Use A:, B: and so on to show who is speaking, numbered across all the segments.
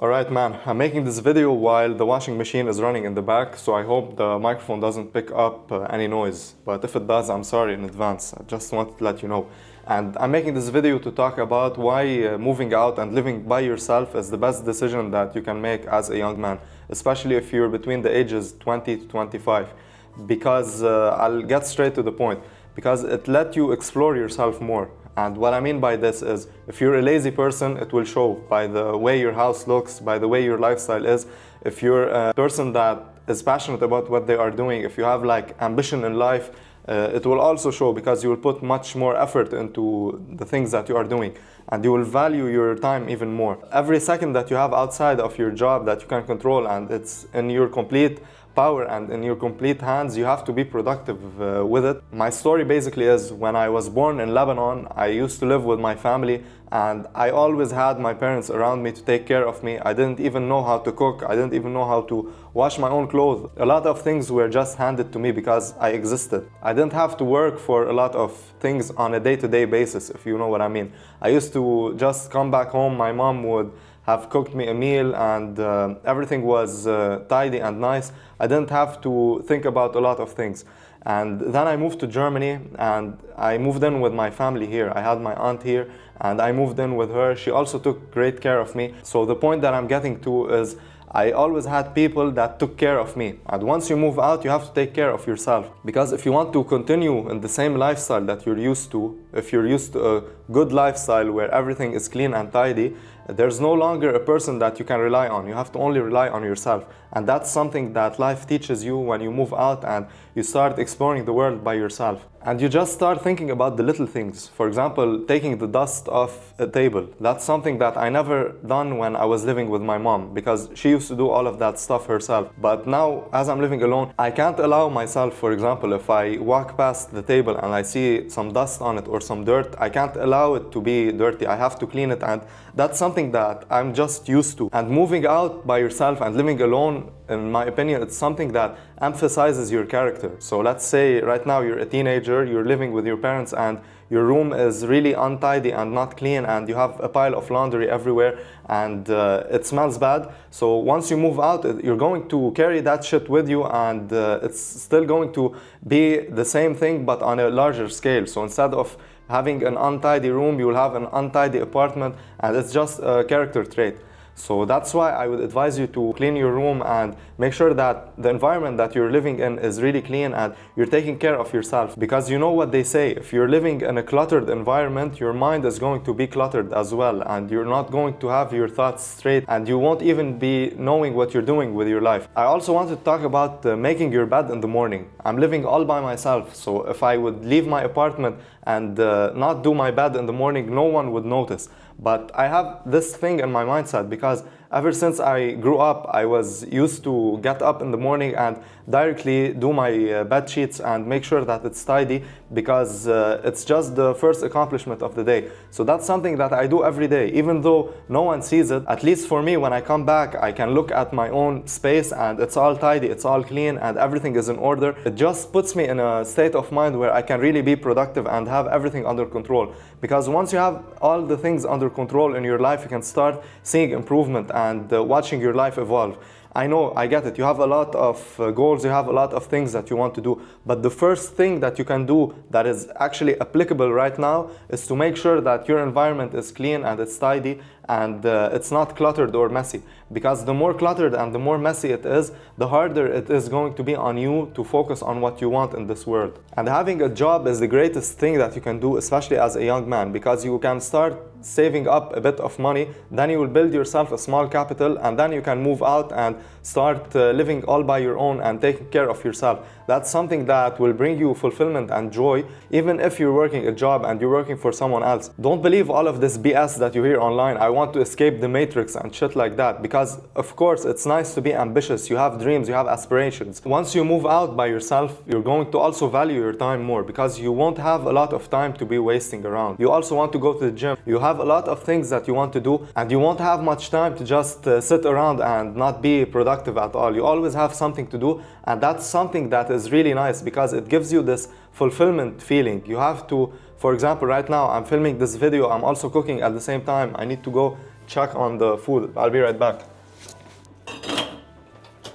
A: Alright man, I'm making this video while the washing machine is running in the back, so I hope the microphone doesn't pick up any noise. But if it does, I'm sorry in advance. I just wanted to let you know. And I'm making this video to talk about why moving out and living by yourself is the best decision that you can make as a young man, especially if you're between the ages 20 to 25. Because I'll get straight to the point. Because it lets you explore yourself more. And what I mean by this is, if you're a lazy person, it will show by the way your house looks, by the way your lifestyle is. If you're a person that is passionate about what they are doing, if you have like ambition in life, it will also show because you will put much more effort into the things that you are doing and you will value your time even more. Every second that you have outside of your job that you can control and it's in your complete power and in your complete hands, you have to be productive with it. My story basically is when I was born in Lebanon, I used to live with my family and I always had my parents around me to take care of me. I didn't even know how to cook. I didn't even know how to wash my own clothes. A lot of things were just handed to me because I existed. I didn't have to work for a lot of things on a day-to-day basis, if you know what I mean. I used to just come back home, my mom would have cooked me a meal and everything was tidy and nice. I didn't have to think about a lot of things. And then I moved to Germany and I moved in with my family here. I had my aunt here and I moved in with her. She also took great care of me. So the point that I'm getting to is I always had people that took care of me. And once you move out, you have to take care of yourself. Because if you want to continue in the same lifestyle that you're used to, if you're used to a good lifestyle where everything is clean and tidy, there's no longer a person that you can rely on. You have to only rely on yourself. And that's something that life teaches you when you move out and you start exploring the world by yourself. And you just start thinking about the little things. For example, taking the dust off a table. That's something that I never done when I was living with my mom because she used to do all of that stuff herself. But now, as I'm living alone, I can't allow myself, for example, if I walk past the table and I see some dust on it or some dirt, I can't allow it to be dirty. I have to clean it, and that's something that I'm just used to. And moving out by yourself and living alone, in my opinion, it's something that emphasizes your character. So let's say right now you're a teenager, you're living with your parents and your room is really untidy and not clean and you have a pile of laundry everywhere and it smells bad. So once you move out, you're going to carry that shit with you and it's still going to be the same thing but on a larger scale. So instead of having an untidy room, you will have an untidy apartment, and it's just a character trait. So that's why I would advise you to clean your room and make sure that the environment that you're living in is really clean and you're taking care of yourself. Because you know what they say, if you're living in a cluttered environment, your mind is going to be cluttered as well and you're not going to have your thoughts straight and you won't even be knowing what you're doing with your life. I also want to talk about making your bed in the morning. I'm living all by myself, so if I would leave my apartment and not do my bed in the morning, no one would notice. But I have this thing in my mindset because ever since I grew up, I was used to get up in the morning and directly do my bed sheets and make sure that it's tidy because it's just the first accomplishment of the day. So that's something that I do every day, even though no one sees it. At least for me, when I come back, I can look at my own space and it's all tidy, it's all clean and everything is in order. It just puts me in a state of mind where I can really be productive and have everything under control. Because once you have all the things under control in your life, you can start seeing improvement and watching your life evolve. I know, I get it. You have a lot of goals, you have a lot of things that you want to do. But the first thing that you can do that is actually applicable right now is to make sure that your environment is clean and it's tidy and it's not cluttered or messy. Because the more cluttered and the more messy it is, the harder it is going to be on you to focus on what you want in this world. And having a job is the greatest thing that you can do, especially as a young man, because you can start saving up a bit of money, then you will build yourself a small capital and then you can move out and start living all by your own and taking care of yourself. That's something that will bring you fulfillment and joy, even if you're working a job and you're working for someone else. Don't believe all of this BS that you hear online. I want to escape the matrix and shit like that, because of course it's nice to be ambitious. You have dreams, you have aspirations. Once you move out by yourself, you're going to also value your time more because you won't have a lot of time to be wasting around. You also want to go to the gym. You have a lot of things that you want to do and you won't have much time to just sit around and not be productive at all. You always have something to do, and that's something that is really nice because it gives you this fulfillment feeling. You have to, for example, right now I'm filming this video, I'm also cooking at the same time. I need to go check on the food. I'll be right back.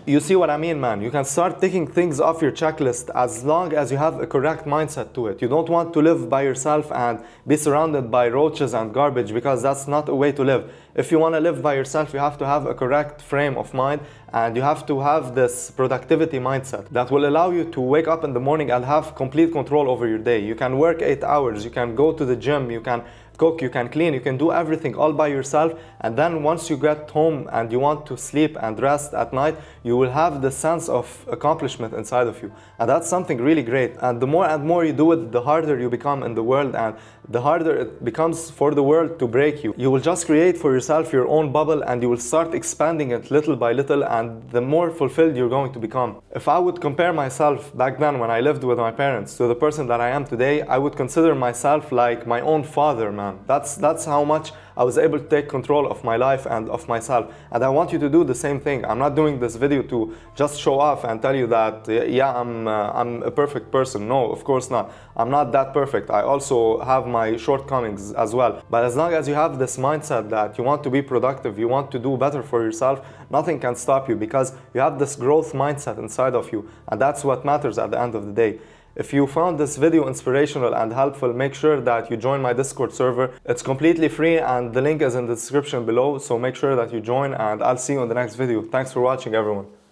A: You see what I mean, man? You can start taking things off your checklist as long as you have a correct mindset to it. You don't want to live by yourself and be surrounded by roaches and garbage, because that's not a way to live. If you want to live by yourself, you have to have a correct frame of mind, and you have to have this productivity mindset that will allow you to wake up in the morning and have complete control over your day. You can work 8 hours, you can go to the gym, you can cook, you can clean, you can do everything all by yourself, and then once you get home and you want to sleep and rest at night, you will have the sense of accomplishment inside of you, and that's something really great. And the more and more you do it, the harder you become in the world, and the harder it becomes for the world to break you. You will just create for yourself your own bubble, and you will start expanding it little by little, and the more fulfilled you're going to become. If I would compare myself back then when I lived with my parents to the person that I am today, I would consider myself like my own father, man. That's how much I was able to take control of my life and of myself. And I want you to do the same thing. I'm not doing this video to just show off and tell you that, yeah, I'm a perfect person. No, of course not. I'm not that perfect. I also have my shortcomings as well. But as long as you have this mindset that you want to be productive, you want to do better for yourself, nothing can stop you, because you have this growth mindset inside of you. And that's what matters at the end of the day. If you found this video inspirational and helpful, make sure that you join my Discord server. It's completely free and the link is in the description below, so make sure that you join, and I'll see you in the next video. Thanks for watching, everyone.